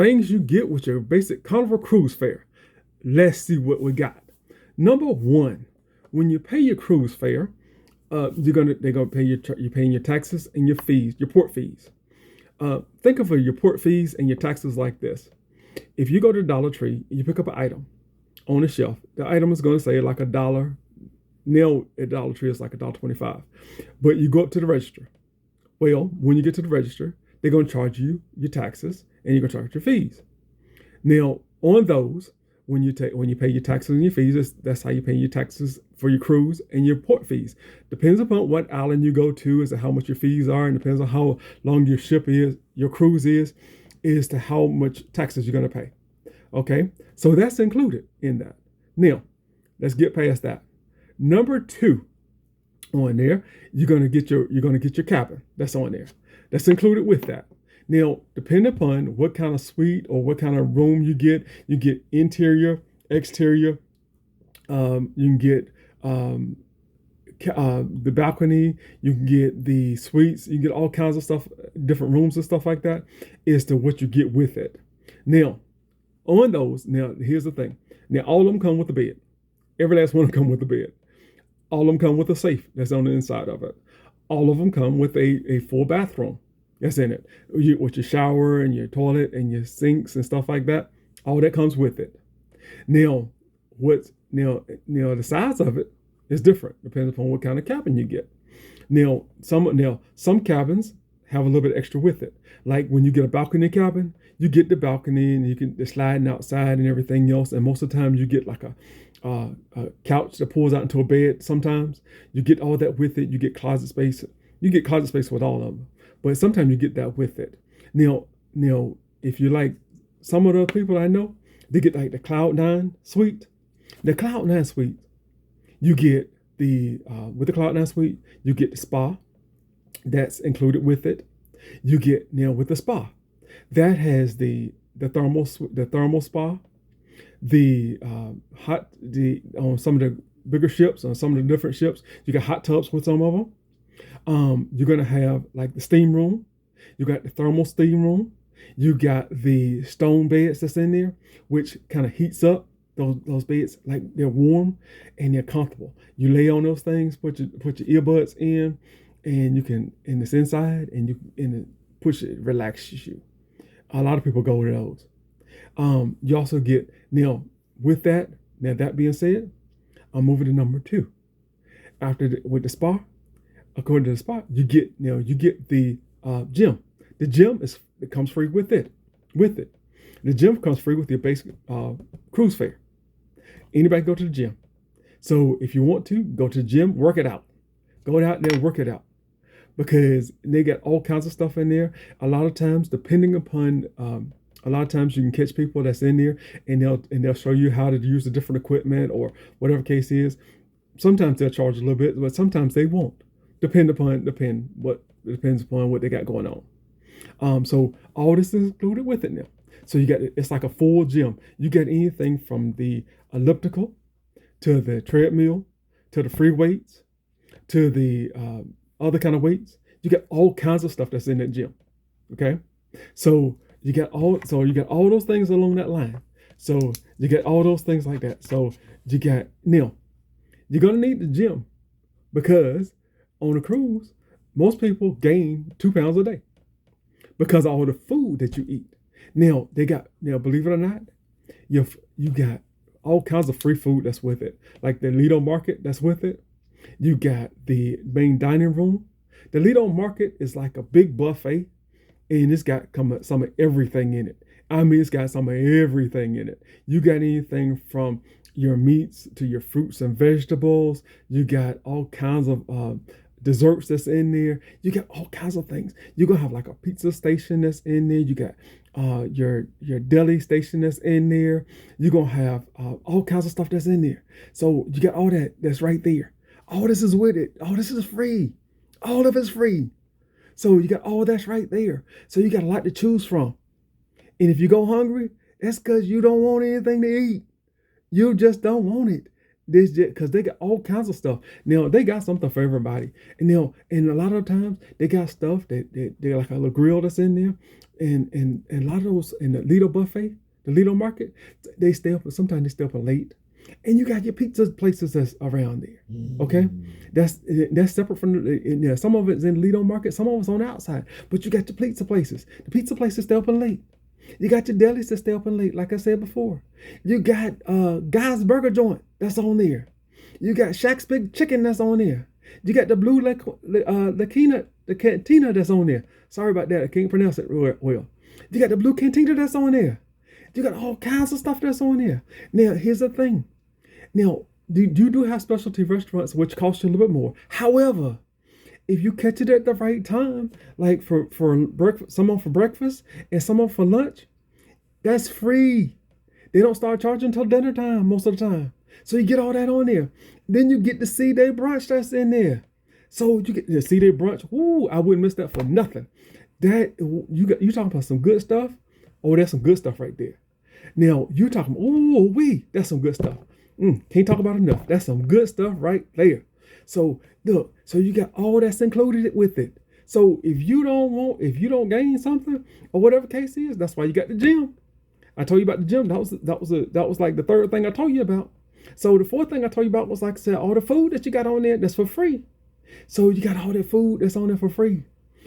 things you get with your basic Carnival cruise fare. Let's see what we got. Number one, when you pay your cruise fare, they're gonna pay you're paying your taxes and your fees, your port fees. Think of your port fees and your taxes like this. If you go to Dollar Tree, you pick up an item on the shelf. The item is going to say like $1. Now at Dollar Tree, it's like $1.25. But you go up to the register. Well, when you get to the register, they're going to charge you your taxes and you're going to charge your fees. Now, on those, when you pay your taxes and your fees, that's how you pay your taxes for your cruise and your port fees. Depends upon what island you go to as to how much your fees are, and depends on how long your ship is, your cruise is to how much taxes you're going to pay. Okay, so that's included in that. Now, let's get past that. Number two on there, you're going to get your cabin. That's on there. That's included with that. Now, depending upon what kind of suite or what kind of room you get interior, exterior. You can get the balcony. You can get the suites. You can get all kinds of stuff, different rooms and stuff like that, as to what you get with it. Now, on those, here's the thing. Now, all of them come with a bed. Every last one of them come with a bed. All of them come with a safe that's on the inside of it. All of them come with a full bathroom that's in it, with your shower and your toilet and your sinks and stuff like that. All that comes with it. Now, the size of it is different, depends upon what kind of cabin you get. Now, some cabins have a little bit extra with it. Like when you get a balcony cabin, you get the balcony and you can the sliding outside and everything else. And most of the time, you get like a couch that pulls out into a bed. Sometimes you get all that with it. You get closet space. You get closet space with all of them, but sometimes you get that with it. Now, if you like some of the people I know, they get like the Cloud9 suite. The Cloud9 suite, you get with the Cloud9 suite, you get the spa that's included with it. You get with the spa that has the thermal spa, the on some of the bigger ships, on some of the different ships, you got hot tubs with some of them. You're gonna have like the steam room. You got the thermal steam room. You got the stone beds that's in there, which kind of heats up those beds, like they're warm and they're comfortable. You lay on those things, put your earbuds in, and you can, and it's inside, and it relaxes you. A lot of people go to those. You also get with that. Now that being said, I'm moving to number two. With the spa, according to the spa, you get the gym. The gym it comes free with it. The gym comes free with your basic cruise fare. Anybody can go to the gym. So if you want to go to the gym, work it out. Go out there and work it out, because they got all kinds of stuff in there. A lot of times, depending upon, a lot of times you can catch people that's in there, and they'll show you how to use the different equipment or whatever case is. Sometimes they'll charge a little bit, but sometimes they won't. Depends upon what they got going on. So all this is included with it now. So it's like a full gym. You get anything from the elliptical to the treadmill to the free weights to the other kind of weights. You get all kinds of stuff that's in that gym. Okay, so you got all those things along that line. So you get all those things like that. So you got you're gonna need the gym, because on a cruise, most people gain 2 pounds a day because of all the food that you eat. Now they got believe it or not, you got all kinds of free food that's with it, like the Lido Market that's with it. You got the main dining room. The Lido Market is like a big buffet, and it's got some of everything in it. I mean, it's got some of everything in it. You got anything from your meats to your fruits and vegetables. You got all kinds of desserts that's in there. You got all kinds of things. You're gonna have like a pizza station that's in there. You got your deli station that's in there. You're gonna have all kinds of stuff that's in there. So you got all that's right there. All this is with it. All this is free. All of it's free. So you got all that's right there. So you got a lot to choose from. And if you go hungry, that's because you don't want anything to eat. You just don't want it. This just because they got all kinds of stuff. Now they got something for everybody. And now, and a lot of times they got stuff that they like a little grill that's in there, and a lot of those in the Lido buffet, the Lido market, they stay up. Sometimes they stay up late, and you got your pizza places that's around there. Okay, that's separate from the. Some of it's in the Lido market, some of it's on the outside. But you got your pizza places. The pizza places stay open late. You got your delis that stay open late, like I said before. You got Guy's Burger Joint that's on there. You got Shaq's Big Chicken that's on there. You got the Blue the Cantina that's on there. Sorry about that, I can't pronounce it well. You got the Blue Cantina that's on there. You got all kinds of stuff that's on there. Now, here's the thing. Now, you do have specialty restaurants which cost you a little bit more. However, if you catch it at the right time, like for breakfast, someone for breakfast and someone for lunch, that's free. They don't start charging until dinner time most of the time. So you get all that on there. Then you get the C-Day brunch that's in there. So you get the C-Day brunch. Ooh, I wouldn't miss that for nothing. That you talking about some good stuff? Oh, that's some good stuff right there. Now you talking, that's some good stuff. Can't talk about enough. That's some good stuff right there. So look, so you got all that's included with it. So if you don't gain something or whatever case is, that's why you got the gym. I told you about the gym. That was like the third thing I told you about. So the fourth thing I told you about was, like I said, all the food that you got on there that's for free. So you got all that food that's on there for free.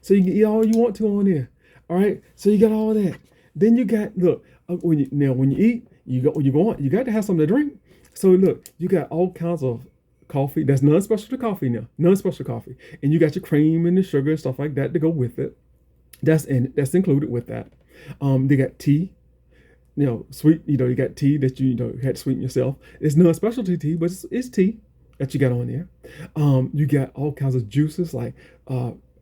So you can eat all you want to on there. All right. So you got all that. Then you got when you eat, you got to have something to drink. So look, you got all kinds of coffee that's non-specialty coffee now, non-special coffee, and you got your cream and the sugar and stuff like that to go with it. That's included with that. They got tea, sweet. You got tea that you had to sweeten yourself. It's non-specialty tea, but it's tea that you got on there. You got all kinds of juices like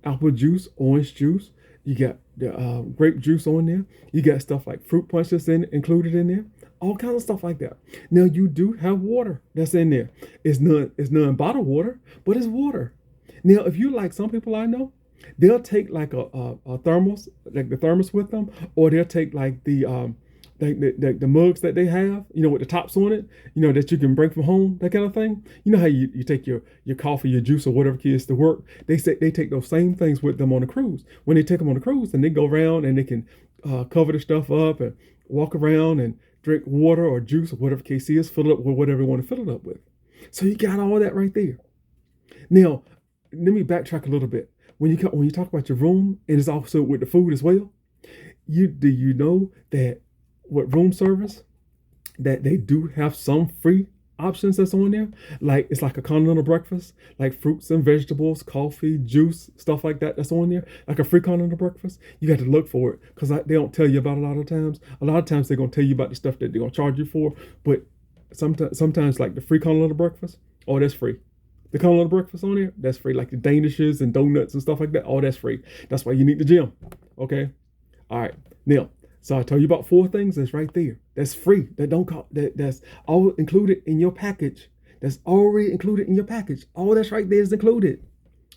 apple juice, orange juice. You got the grape juice on there. You got stuff like fruit punch that's included in there. All kinds of stuff like that. Now you do have water that's in there. It's non bottled water, but it's water. Now, if you like some people I know, they'll take like a thermos, like the thermos with them, or they'll take like the mugs that they have, with the tops on it, that you can bring from home, that kind of thing. You know how you take your coffee, your juice, or whatever it is to work. They say they take those same things with them on the cruise. When they take them on the cruise, and they go around and they can cover the stuff up and walk around and drink water or juice or whatever case is, fill it up with whatever you want to fill it up with. So you got all that right there. Now, let me backtrack a little bit. When you talk about your room, and it's also with the food as well, do you know that with room service, that they do have some free options that's on there? Like it's like a continental breakfast, like fruits and vegetables, coffee, juice, stuff like that that's on there, like a free continental breakfast. You got to look for it because they don't tell you about it a lot of times. A lot of times they're going to tell you about the stuff that they're going to charge you for, but sometimes like the free continental breakfast, that's free. The continental breakfast on there, that's free. Like the danishes and donuts and stuff like that, that's free. That's why you need the gym. Okay. All right. Now, so I told you about 4 things that's right there. That's free. That's all included in your package. That's already included in your package. All that's right there is included.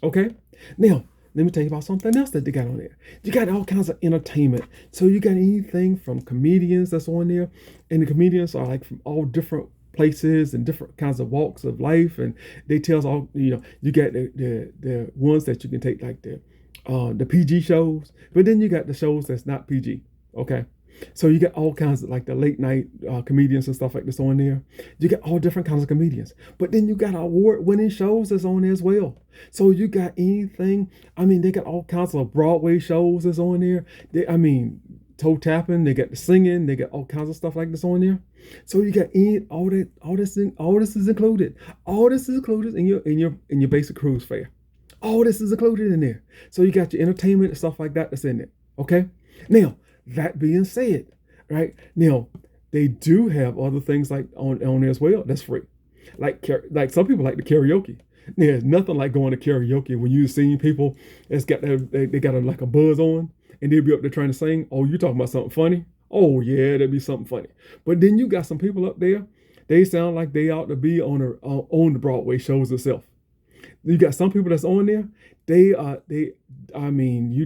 Okay? Now, let me tell you about something else that they got on there. You got all kinds of entertainment. So you got anything from comedians that's on there. And the comedians are like from all different places and different kinds of walks of life. And they tell us all, you got the ones that you can take like the PG shows. But then you got the shows that's not PG. Okay, so you got all kinds of like the late night comedians and stuff like this on there. You got all different kinds of comedians, but then you got award-winning shows that's on there as well. So you got anything. They got all kinds of Broadway shows that's on there. Toe tapping. They got the singing. They got all kinds of stuff like this on there. So you got all this is included. All this is included in your basic cruise fare. All this is included in there. So you got your entertainment and stuff like that that's in there. Okay, now. That being said, right now, they do have other things like on there as well. That's free. Like some people like the karaoke. There's nothing like going to karaoke when you've seen people that's got they got like a buzz on and they'll be up there trying to sing. Oh, you talking about something funny? Oh yeah, that'd be something funny. But then you got some people up there. They sound like they ought to be on the Broadway shows itself. You got some people that's on there. You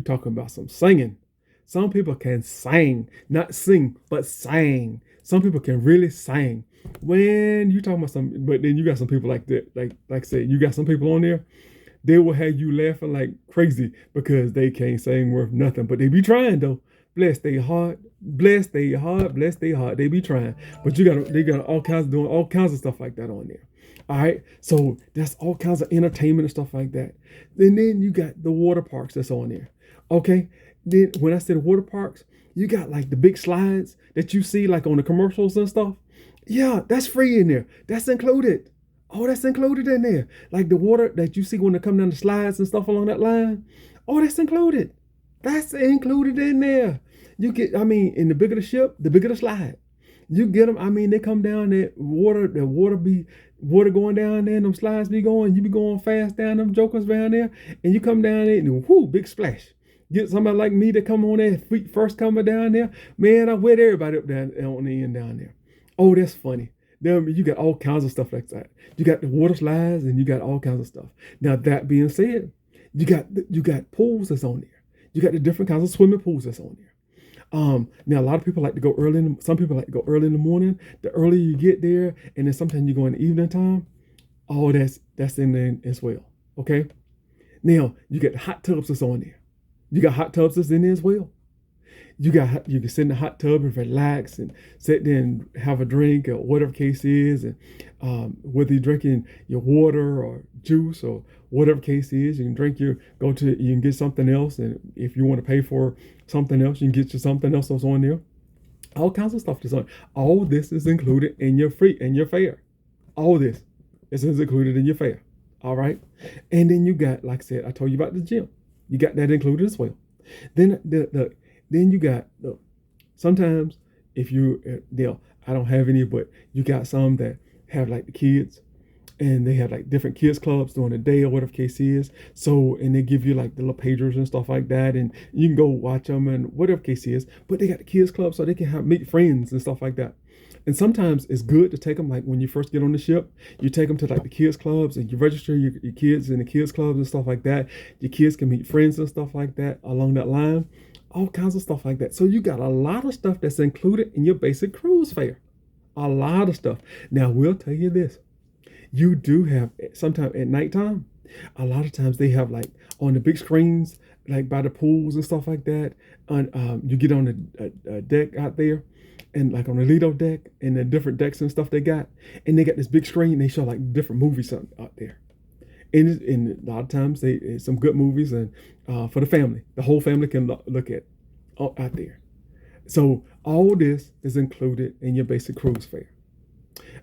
talking about some singing. Some people can sing, not sing, but sang. Some people can really sing. When you talking about some, but then you got some people like that, like I said, you got some people on there, they will have you laughing like crazy because they can't sing worth nothing, but they be trying though. Bless their heart, bless their heart, bless their heart. They be trying, but they got all kinds of doing all kinds of stuff like that on there. All right, so that's all kinds of entertainment and stuff like that. And then you got the water parks that's on there. Okay, then when I said water parks, you got like the big slides that you see like on the commercials and stuff. Yeah, that's free in there. That's included. Oh, that's included in there. Like the water that you see when they come down the slides and stuff along that line. Oh, that's included. That's included in there. You get, I mean, in the bigger the ship, the bigger the slide. You get them. I mean, they come down there. Water going down there, and them slides be going. You be going fast down them jokers down there, and you come down there and whoo, big splash. Get somebody like me to come on there, feet first coming down there. Man, I wet everybody up down on the end down there. Oh, that's funny. Then you got all kinds of stuff like that. You got the water slides and you got all kinds of stuff. Now that being said, you got pools that's on there. You got the different kinds of swimming pools that's on there. Now a lot of people like to go early. Some people like to go early in the morning. The earlier you get there, and then sometimes you go in the evening time. All that's in there as well. Okay. Now you get the hot tubs that's on there. You got hot tubs that's in there as well. You can sit in the hot tub and relax and sit there and have a drink or whatever case is, and whether you're drinking your water or juice or whatever case is, you can you can get something else, and if you want to pay for something else, you can get you something else that's on there. All kinds of stuff that's on. All this is included in your fare. All this is included in your fare. All right, and then you got, like I said, I told you about the gym. You got that included as well. Then then you got sometimes if I don't have any, but you got some that have like the kids, and they have like different kids clubs during the day or whatever case is. So, and they give you like the little pagers and stuff like that, and you can go watch them and whatever case is. But they got the kids club so they can meet friends and stuff like that. And sometimes it's good to take them, like when you first get on the ship, you take them to like the kids clubs and you register your kids in the kids clubs and stuff like that. Your kids can meet friends and stuff like that along that line. All kinds of stuff like that. So you got a lot of stuff that's included in your basic cruise fare. A lot of stuff. Now, we'll tell you this. You do have, sometimes at nighttime, a lot of times they have like on the big screens, like by the pools and stuff like that. And you get on a deck out there, and like on the Lido deck and the different decks and stuff they got. And they got this big screen. They show like different movies out there. And a lot of times some good movies, and for the family, the whole family can look at out there. So all this is included in your basic cruise fare.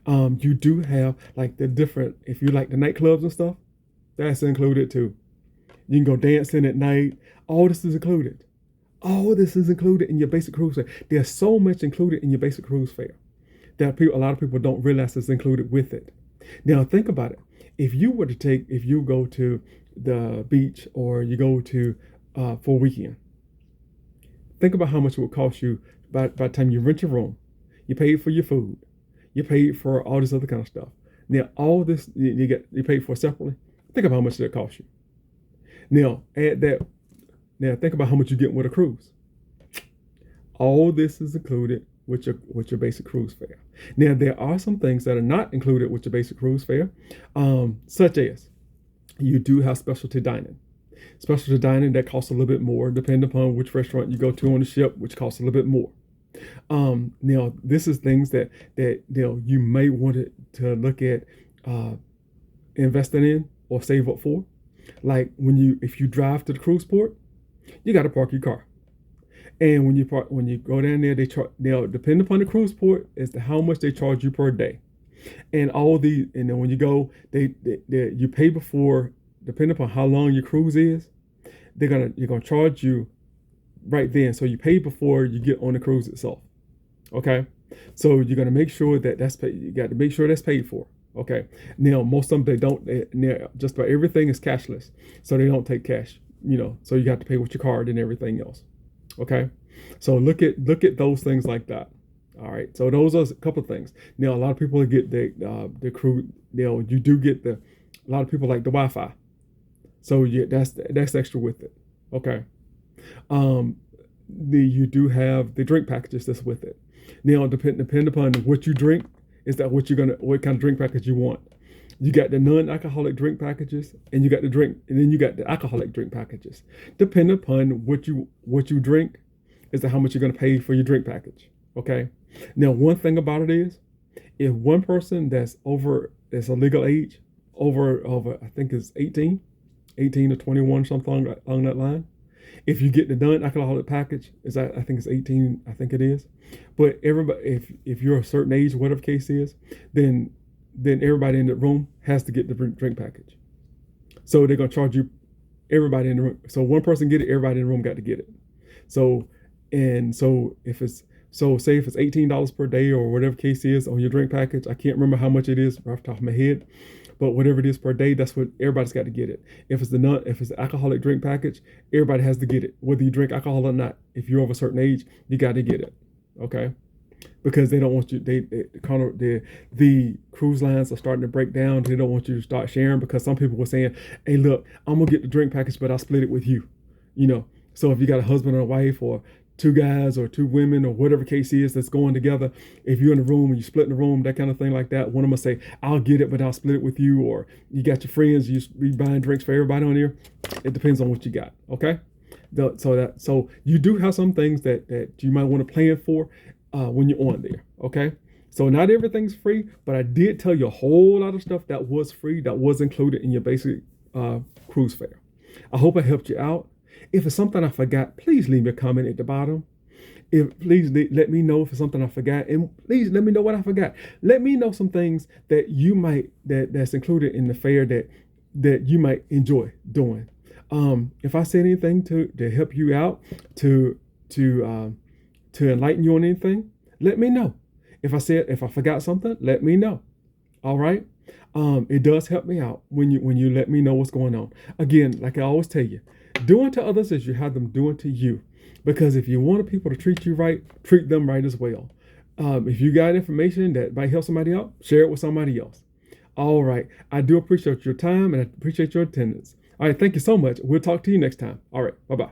You do have like the different, if you like the nightclubs and stuff, that's included too. You can go dancing at night. All this is included. All this is included in your basic cruise fare. There's so much included in your basic cruise fare that a lot of people don't realize is included with it. Now think about it. If you go to the beach or you go to for a weekend, think about how much it would cost you by the time you rent your room. You paid for your food. You paid for all this other kind of stuff. Now all this you paid for separately. Think about how much that cost you. Now add that. Now think about how much you get with a cruise. All this is included with your basic cruise fare. Now there are some things that are not included with your basic cruise fare, such as you do have specialty dining. Specialty dining that costs a little bit more, depending upon which restaurant you go to on the ship, which costs a little bit more. Now this is things that you may want to look at investing in or save up for. Like if you drive to the cruise port, you got to park your car. And when you go down there, they'll depend upon the cruise port as to how much they charge you per day. And then when you go, you pay before, depending upon how long your cruise is, you're gonna charge you right then. So you pay before you get on the cruise itself. Okay. So you're gonna make sure that's paid. You got to make sure that's paid for. Okay. Now most of them just about everything is cashless, so they don't take cash. So you have to pay with your card and everything else. Okay, so look at those things like that. All right, so those are a couple of things. Now a lot of people get the crew. You do get a lot of people like the Wi-Fi, so that's extra with it. Okay, you do have the drink packages that's with it. Now, depend upon what you drink, is that what kind of drink package you want. You got the non-alcoholic drink packages, and then you got the alcoholic drink packages. Depending upon what you drink, is that how much you're going to pay for your drink package. Okay. Now, one thing about it is, if one person that's a legal age, over I think it's 18 to 21, something along that line. If you get the non-alcoholic package, I think it's 18, I think it is. But everybody, if you're a certain age, whatever case is, then everybody in the room has to get the drink package. So they're gonna charge you everybody in the room. So one person get it, everybody in the room got to get it. So say if it's $18 per day or whatever case is on your drink package, I can't remember how much it is off the top of my head, but whatever it is per day, that's what everybody's got to get it. If it's the alcoholic drink package, everybody has to get it, whether you drink alcohol or not. If you're of a certain age, you got to get it, okay? Because they don't want you. The cruise lines are starting to break down. They don't want you to start sharing, because some people were saying, "Hey, look, I'm gonna get the drink package, but I'll split it with you." So if you got a husband and a wife, or two guys or two women, or whatever case is that's going together, if you're in the room and you split in the room, that kind of thing like that, one of them will say, "I'll get it, but I'll split it with you." Or you got your friends, you be buying drinks for everybody on here. It depends on what you got. Okay. So you do have some things that you might want to plan for when you're on there. Okay. So not everything's free, but I did tell you a whole lot of stuff that was free, that was included in your basic cruise fare. I hope I helped you out. If it's something I forgot, please leave me a comment at the bottom. Please let me know if it's something I forgot, and please let me know what I forgot. Let me know some things that you might that's included in the fare that you might enjoy doing. If I said anything to help you out, to enlighten you on anything, let me know. If I forgot something, let me know. All right. It does help me out when you let me know what's going on. Again, like I always tell you, do unto others as you have them do unto you. Because if you want people to treat you right, treat them right as well. If you got information that might help somebody out, share it with somebody else. All right. I do appreciate your time, and I appreciate your attendance. All right. Thank you so much. We'll talk to you next time. All right. Bye-bye.